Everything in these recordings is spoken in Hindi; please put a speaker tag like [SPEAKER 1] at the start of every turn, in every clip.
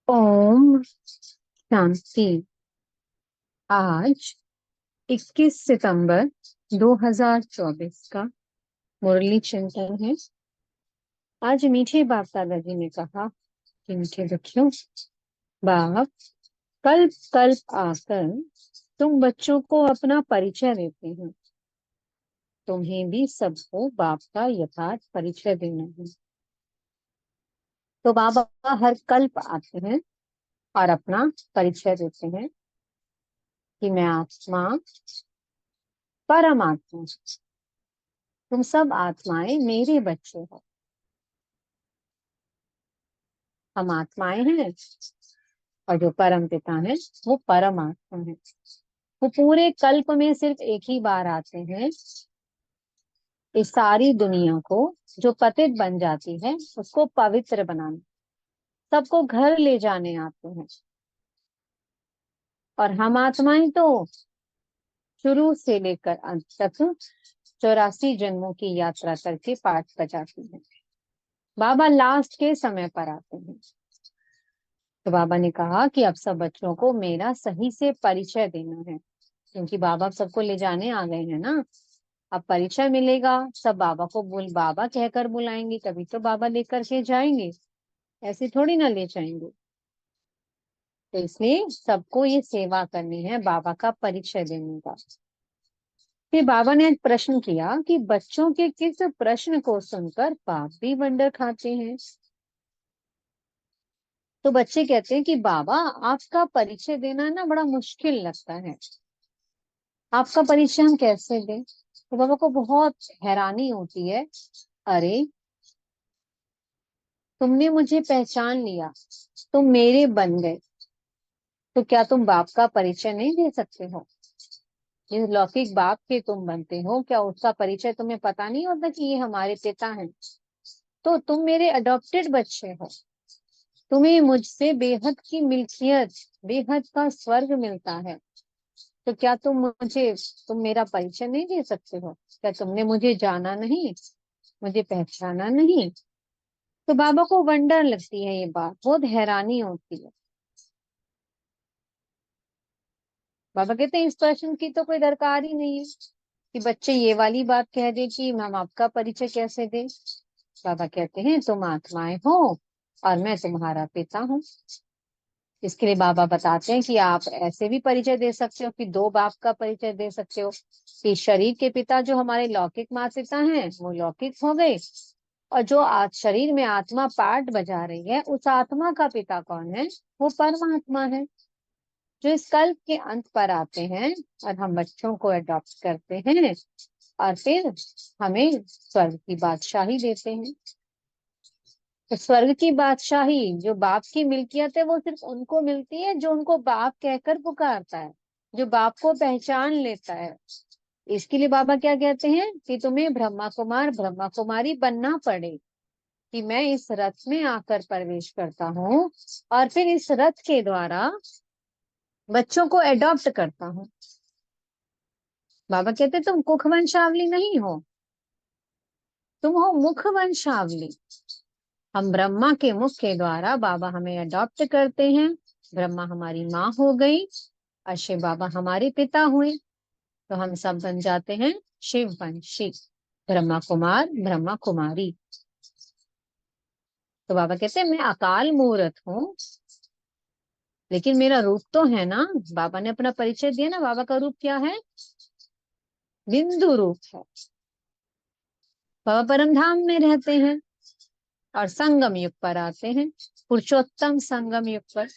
[SPEAKER 1] ओम शांति। आज 21 सितंबर 2024 का मुरली चिंतन है। आज मीठे बाप दादाजी ने कहा कि मीठे बच्चों, बाप कल्प कल्प आकर तुम बच्चों को अपना परिचय देते हैं। तुम्हें भी सबको बाप का यथार्थ परिचय देना है। तो बाबा हर कल्प आते हैं और अपना परिचय देते हैं कि मैं आत्मा, परमात्मा, तुम सब आत्माएं मेरे बच्चे हो। हम आत्माएं हैं और जो परम पिता है वो परमात्मा है। वो पूरे कल्प में सिर्फ एक ही बार आते हैं इस सारी दुनिया को जो पतित बन जाती है उसको पवित्र बनाने, सबको घर ले जाने आते हैं। और हम आत्माएं तो शुरू से लेकर अंत तक 84 जन्मों की यात्रा करके पाठ बजाती हैं। बाबा लास्ट के समय पर आते हैं। तो बाबा ने कहा कि अब सब बच्चों को मेरा सही से परिचय देना है, क्योंकि बाबा सबको ले जाने आ गए हैं ना। अब परिचय मिलेगा, सब बाबा को बाबा कहकर बुलाएंगे, तभी तो बाबा लेकर के जाएंगे, ऐसे थोड़ी ना ले जाएंगे। तो इसलिए सबको ये सेवा करनी है, बाबा का परिचय देने का। फिर बाबा ने एक प्रश्न किया कि बच्चों के किस प्रश्न को सुनकर बाप भी वंडर खाते हैं। तो बच्चे कहते हैं कि बाबा आपका परिचय देना ना बड़ा मुश्किल लगता है, आपका परिचय हम कैसे दें। तो बाबा को बहुत हैरानी होती है। अरे, तुमने मुझे पहचान लिया, तुम मेरे बन गए, तो क्या तुम बाप का परिचय नहीं दे सकते हो। जिस लौकिक बाप के तुम बनते हो, क्या उसका परिचय तुम्हें पता नहीं होता कि ये हमारे पिता हैं। तो तुम मेरे अडॉप्टेड बच्चे हो, तुम्हें मुझसे बेहद की मिल्कियत, बेहद का स्वर्ग मिलता है। तो क्या तुम मेरा परिचय नहीं दे सकते हो। क्या तुमने मुझे जाना नहीं, मुझे पहचाना नहीं। तो बाबा को वंडर लगती है ये बात, बहुत हैरानी होती है। बाबा कहते हैं इस प्रश्न की तो कोई दरकार ही नहीं है कि बच्चे ये वाली बात कह दे कि हम आपका परिचय कैसे दें। बाबा कहते हैं तुम आत्माएं हो और मैं तुम्हारा पिता हूँ। इसके लिए बाबा बताते हैं कि आप ऐसे भी परिचय दे सकते हो कि दो बाप का परिचय दे सकते हो, कि शरीर के पिता जो हमारे लौकिक माता पिता हैं वो लौकिक हो गए, और जो आज शरीर में आत्मा पार्ट बजा रही है उस आत्मा का पिता कौन है, वो परमात्मा है, जो इस कल्प के अंत पर आते हैं और हम बच्चों को अडॉप्ट करते हैं और फिर हमें स्वर्ग की बादशाही देते हैं। तो स्वर्ग की बादशाही जो बाप की मिल्कियत है वो सिर्फ उनको मिलती है जो उनको बाप कहकर पुकारता है, जो बाप को पहचान लेता है। इसके लिए बाबा क्या कहते हैं कि तुम्हें ब्रह्मा कुमार ब्रह्मा कुमारी बनना पड़े, कि मैं इस रथ में आकर प्रवेश करता हूँ और फिर इस रथ के द्वारा बच्चों को एडॉप्ट करता हूँ। बाबा कहते तुम कुख वंशावली नहीं हो, तुम हो मुख वंशावली। हम ब्रह्मा के मुख के द्वारा बाबा हमें अडॉप्ट करते हैं। ब्रह्मा हमारी माँ हो गई और शिव बाबा हमारे पिता हुए, तो हम सब बन जाते हैं शिव वंशी, ब्रह्मा कुमार ब्रह्मा कुमारी। तो बाबा कहते हैं मैं अकाल मूर्त हूँ, लेकिन मेरा रूप तो है ना। बाबा ने अपना परिचय दिया ना, बाबा का रूप क्या है, बिंदु रूप है। बाबा परम धाम में रहते हैं और संगम युग पर आते हैं, पुरुषोत्तम संगम युग पर।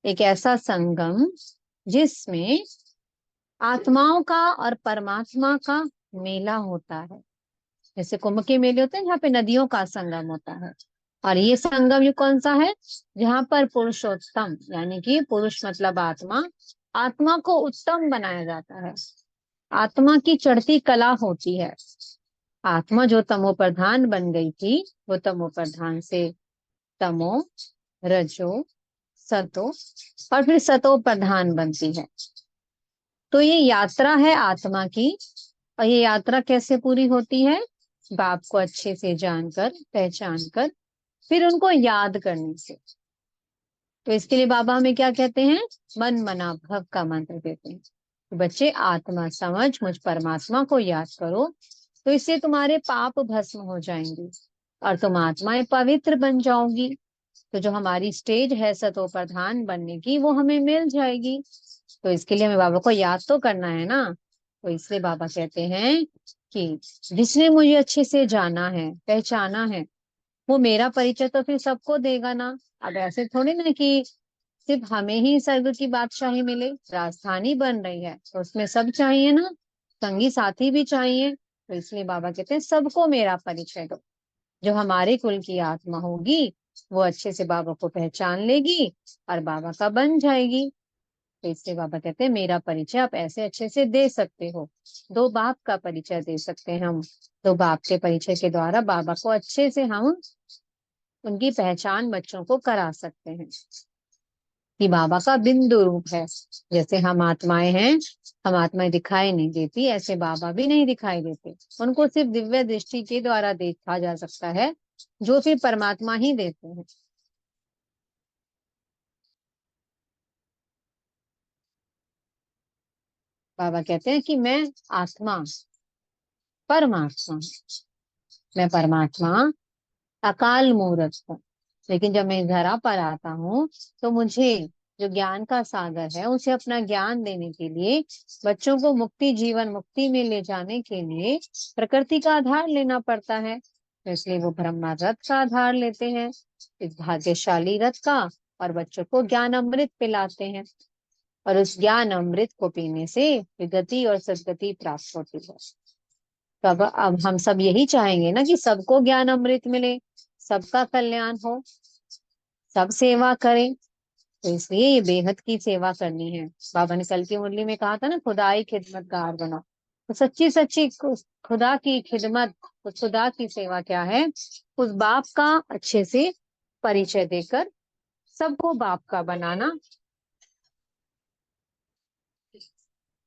[SPEAKER 1] एक ऐसा संगम जिसमें आत्माओं का और परमात्मा का मेला होता है। जैसे कुंभ के मेले होते हैं जहाँ पे नदियों का संगम होता है, और ये संगम युग कौन सा है, जहाँ पर पुरुषोत्तम यानी कि पुरुष मतलब आत्मा, आत्मा को उत्तम बनाया जाता है। आत्मा की चढ़ती कला होती है। आत्मा जो तमो प्रधान बन गई थी वो तमो प्रधान से तमो, रजो, सतो और फिर सतो प्रधान बनती है। तो ये यात्रा है आत्मा की, और ये यात्रा कैसे पूरी होती है, बाप को अच्छे से जानकर पहचान कर फिर उनको याद करने से। तो इसके लिए बाबा हमें क्या कहते हैं, मन मना भव का मंत्र देते हैं कि बच्चे आत्मा समझ मुझ परमात्मा को याद करो, तो इससे तुम्हारे पाप भस्म हो जाएंगे और तुम आत्माएं पवित्र बन जाओगी। तो जो हमारी स्टेज है सतो प्रधान बनने की, वो हमें मिल जाएगी। तो इसके लिए हमें बाबा को याद तो करना है ना। तो इसलिए बाबा कहते हैं कि जिसने मुझे अच्छे से जाना है, पहचाना है, वो मेरा परिचय तो फिर सबको देगा ना। अब ऐसे थोड़ी ना कि सिर्फ हमें ही स्वर्ग की बादशाही मिले, राजधानी बन रही है तो उसमें सब चाहिए ना, संगी साथी भी चाहिए। तो इसलिए बाबा कहते हैं सबको मेरा परिचय दो। जो हमारे कुल की आत्मा होगी वो अच्छे से बाबा को पहचान लेगी और बाबा का बन जाएगी। तो इसलिए बाबा कहते हैं मेरा परिचय आप ऐसे अच्छे से दे सकते हो। दो बाप का परिचय दे सकते हैं हम। दो बाप के परिचय के द्वारा बाबा को अच्छे से हम उनकी पहचान बच्चों को करा सकते हैं कि बाबा का बिंदु रूप है। जैसे हम आत्माएं हैं, हम आत्माएं दिखाई नहीं देती, ऐसे बाबा भी नहीं दिखाई देते। उनको सिर्फ दिव्य दृष्टि के द्वारा देखा जा सकता है, जो फिर परमात्मा ही देते हैं। बाबा कहते हैं कि मैं आत्मा परमात्मा, मैं परमात्मा अकाल मूर्त हूँ। लेकिन जब मैं इस धरा पर आता हूँ तो मुझे जो ज्ञान का सागर है उसे अपना ज्ञान देने के लिए, बच्चों को मुक्ति जीवन मुक्ति में ले जाने के लिए प्रकृति का आधार लेना पड़ता है। तो इसलिए वो ब्रह्मा रथ का आधार लेते हैं, इस भाग्यशाली रथ का, और बच्चों को ज्ञान अमृत पिलाते हैं। और उस ज्ञान अमृत को पीने से विगति और सदगति प्राप्त होती है। तो अब हम सब यही चाहेंगे ना कि सबको ज्ञान अमृत मिले, सबका कल्याण हो, सब सेवा करें। तो इसलिए ये बेहद की सेवा करनी है। बाबा ने कल की मुरली में कहा था ना, खुदाई खिदमतगार बनो। तो सच्ची सच्ची खुदा की खिदमत, उस खुदा की सेवा क्या है, उस बाप का अच्छे से परिचय देकर सबको बाप का बनाना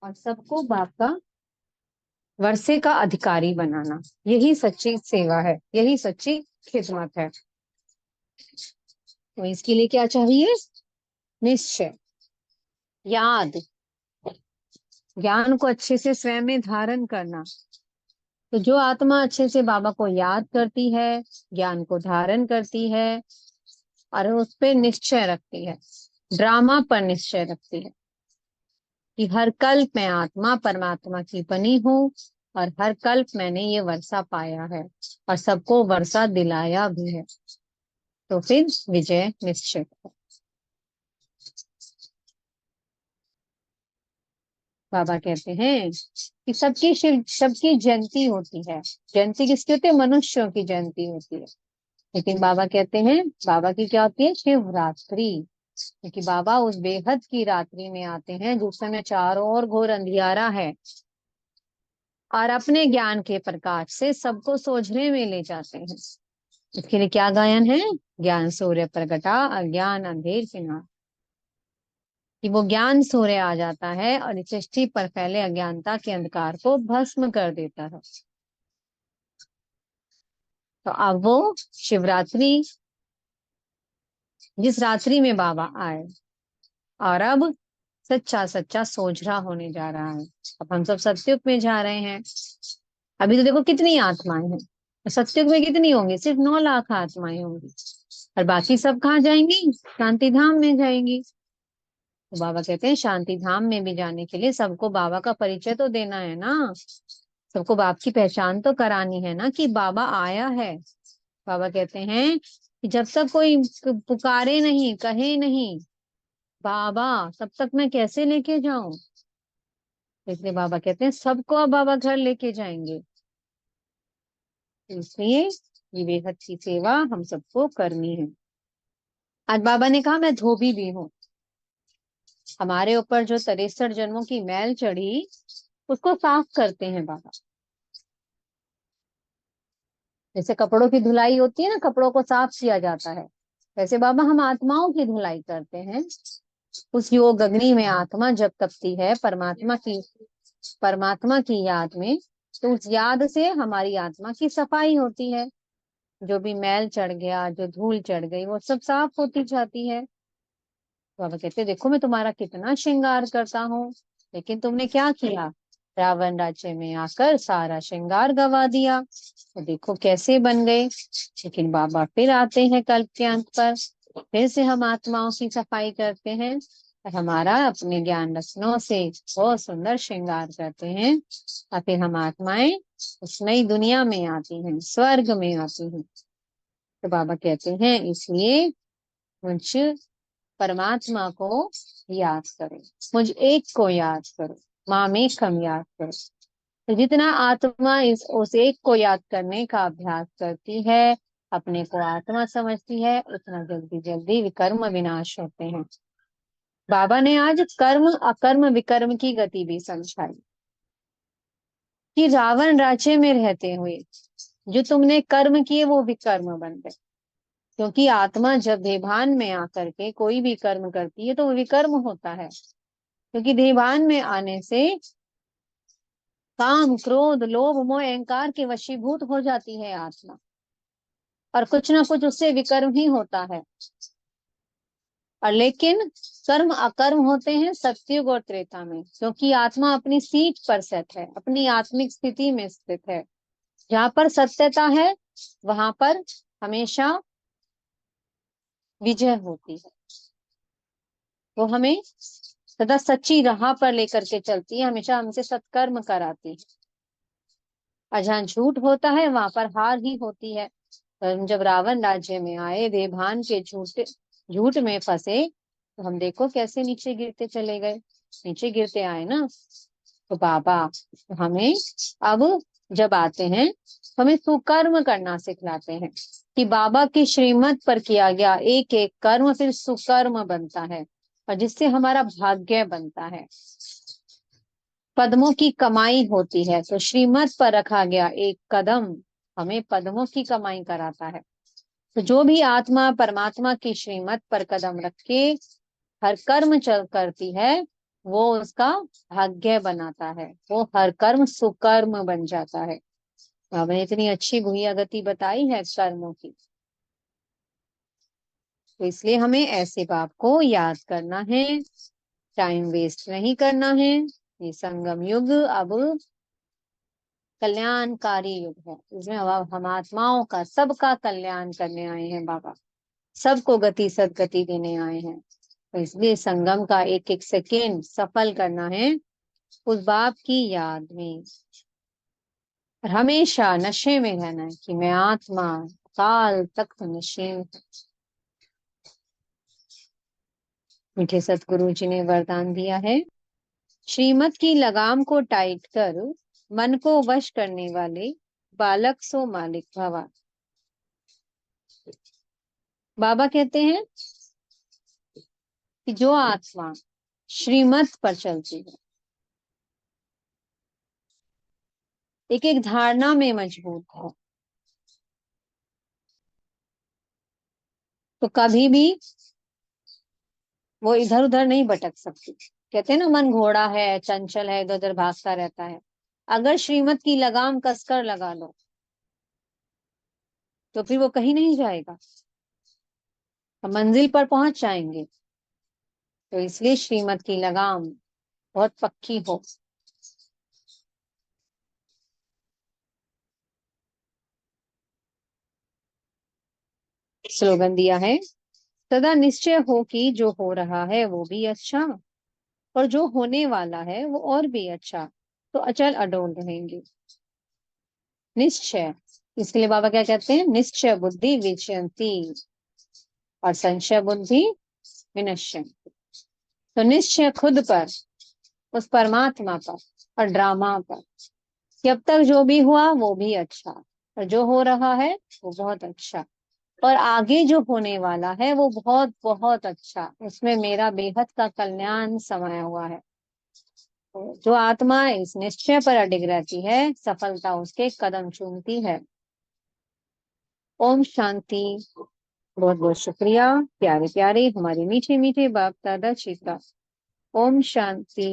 [SPEAKER 1] और सबको बाप का वर्षे का अधिकारी बनाना। यही सच्ची सेवा है, यही सच्ची खिदमत है। तो इसके लिए क्या चाहिए, निश्चय, याद, ज्ञान को अच्छे से स्वयं में धारण करना। तो जो आत्मा अच्छे से बाबा को याद करती है, ज्ञान को धारण करती है और उस पे निश्चय रखती है, ड्रामा पर निश्चय रखती है कि हर कल्प मैं आत्मा परमात्मा की बनी हूँ और हर कल्प मैंने ये वर्षा पाया है और सबको वर्षा दिलाया भी है, तो फिर विजय निश्चित है। बाबा कहते हैं कि सबकी जयंती होती है। जयंती किसकी होती है, मनुष्यों की जयंती होती है। लेकिन बाबा कहते हैं बाबा की क्या होती है, शिवरात्रि। क्योंकि बाबा उस बेहद की रात्रि में आते हैं जिस समय चारों ओर घोर अंधियारा है, और अपने ज्ञान के प्रकाश से सबको सोझने में ले जाते हैं। इसके लिए क्या गायन है, ज्ञान सूर्य प्रगटा अज्ञान अंधेर सिन्हा। कि वो ज्ञान सूर्य आ जाता है और इस सृष्टि पर फैले अज्ञानता के अंधकार को भस्म कर देता है। तो अब वो शिवरात्रि, जिस रात्रि में बाबा आए, और अब सच्चा सच्चा सोझरा होने जा रहा है। अब हम सब सत्युग में जा रहे हैं। अभी तो देखो कितनी आत्माएं हैं, और सत्युग में कितनी होंगी, सिर्फ 9 लाख आत्माएं होंगी। और बाकी सब कहाँ जाएंगी, शांति धाम में जाएंगी। तो बाबा कहते हैं शांति धाम में भी जाने के लिए सबको बाबा का परिचय तो देना है ना, सबको बाप की पहचान तो करानी है ना कि बाबा आया है। बाबा कहते हैं कि जब तक कोई पुकारे नहीं, कहे नहीं बाबा, तब तक मैं कैसे लेके जाऊं। इसलिए बाबा कहते हैं सबको अब बाबा घर लेके जाएंगे। इसलिए ये बेहद की सेवा हम सबको करनी है। आज बाबा ने कहा मैं धोबी भी हूँ। हमारे ऊपर जो 63 जन्मों की मैल चढ़ी, उसको साफ करते हैं बाबा। जैसे कपड़ों की धुलाई होती है ना, कपड़ों को साफ किया जाता है, वैसे बाबा हम आत्माओं की धुलाई करते हैं। उस योग अग्नि में आत्मा जब तपती है परमात्मा की याद में, तो उस याद से हमारी आत्मा की सफाई होती है। जो भी मैल चढ़ गया, जो धूल चढ़ गई, वो सब साफ होती जाती है। बाबा कहते देखो मैं तुम्हारा कितना श्रृंगार करता हूँ, लेकिन तुमने क्या किया, रावण राज्य में आकर सारा श्रृंगार गवा दिया, तो देखो कैसे बन गए। लेकिन बाबा फिर आते हैं कल्प के अंत पर, फिर से हम आत्माओं की सफाई करते हैं और हमारा अपने ज्ञान रत्नों से बहुत सुंदर श्रृंगार करते हैं, और फिर हम आत्माएं उस नई दुनिया में आती हैं, स्वर्ग में आती हैं। तो बाबा कहते हैं इसलिए मुझ परमात्मा को याद करो, मुझ एक को याद करो, मामेकम याद करो। तो जितना आत्मा इस उस एक को याद करने का अभ्यास करती है, अपने को आत्मा समझती है, उतना जल्दी जल्दी विकर्म विनाश होते हैं। बाबा ने आज कर्म अकर्म विकर्म की गति भी समझाई कि रावण राज्य में रहते हुए जो तुमने कर्म किए वो विकर्म बन गए, क्योंकि आत्मा जब देहभान में आकर के कोई भी कर्म करती है तो वो विकर्म होता है, क्योंकि देहभान में आने से काम क्रोध लोभ मोह अहंकार के वशीभूत हो जाती है आत्मा, और कुछ ना कुछ उससे विकर्म ही होता है। और लेकिन कर्म अकर्म होते हैं सतयुग और त्रेता में, क्योंकि आत्मा अपनी सीट पर स्थित है, अपनी आत्मिक स्थिति में स्थित है। जहां पर सत्यता है वहां पर हमेशा विजय होती है, वो हमें सदा सच्ची राह पर लेकर के चलती है, हमेशा हमसे सत्कर्म कराती है। और जहाँ झूठ होता है वहां पर हार ही होती है। तो जब रावण राज्य में आए, देवभान के झूठ में फंसे, तो हम देखो कैसे नीचे गिरते चले गए, नीचे गिरते आए ना। तो बाबा तो हमें अब जब आते हैं तो हमें सुकर्म करना सिखलाते हैं, कि बाबा की श्रीमत पर किया गया एक एक कर्म फिर सुकर्म बनता है, और जिससे हमारा भाग्य बनता है, पद्मों की कमाई होती है। तो श्रीमत पर रखा गया एक कदम हमें पद्मों की कमाई कराता है। तो जो भी आत्मा परमात्मा की श्रीमत पर कदम रख के हर कर्म चल करती है, वो उसका भाग्य बनाता है, वो हर कर्म सुकर्म बन जाता है। आपने इतनी अच्छी गुह्य गति बताई है कर्मों की, तो इसलिए हमें ऐसे बाप को याद करना है, टाइम वेस्ट नहीं करना है। ये संगम युग अब कल्याणकारी युग है, इसमें हम आत्माओं का सबका कल्याण करने आए हैं बाबा, सबको गति सदगति देने आए हैं। तो इसलिए संगम का एक एक सेकेंड सफल करना है उस बाप की याद में, और हमेशा नशे में रहना है कि मैं आत्मा काल तक नशे में। मीठे सतगुरु जी ने वरदान दिया है, श्रीमत की लगाम को टाइट कर मन को वश करने वाले बालक सो मालिक भवा। बाबा कहते हैं कि जो आत्मा श्रीमत पर चलती है, एक एक धारणा में मजबूत है, तो कभी भी वो इधर उधर नहीं भटक सकती। कहते हैं ना मन घोड़ा है, चंचल है, इधर उधर भागता रहता है। अगर श्रीमत की लगाम कसकर लगा लो तो फिर वो कहीं नहीं जाएगा, हम मंजिल पर पहुंच जाएंगे। तो इसलिए श्रीमत की लगाम बहुत पक्की हो। स्लोगन दिया है, सदा निश्चय हो कि जो हो रहा है वो भी अच्छा, और जो होने वाला है वो और भी अच्छा, तो अचल अडोल रहेंगे। निश्चय, इसलिए बाबा क्या कहते हैं, निश्चय बुद्धि विचयंती और संशय बुद्धि विनश्यंती। तो निश्चय खुद पर, उस परमात्मा पर और ड्रामा पर, कि अब तक जो भी हुआ वो भी अच्छा, और जो हो रहा है वो बहुत अच्छा, और आगे जो होने वाला है वो बहुत बहुत अच्छा, उसमें मेरा बेहद का कल्याण समाया हुआ है। तो जो आत्मा इस निश्चय पर अडिग रहती है, सफलता उसके कदम चूमती है। ओम शांति। बहुत बहुत शुक्रिया प्यारे प्यारे हमारे मीठे मीठे बाप दादा जी का। ओम शांति।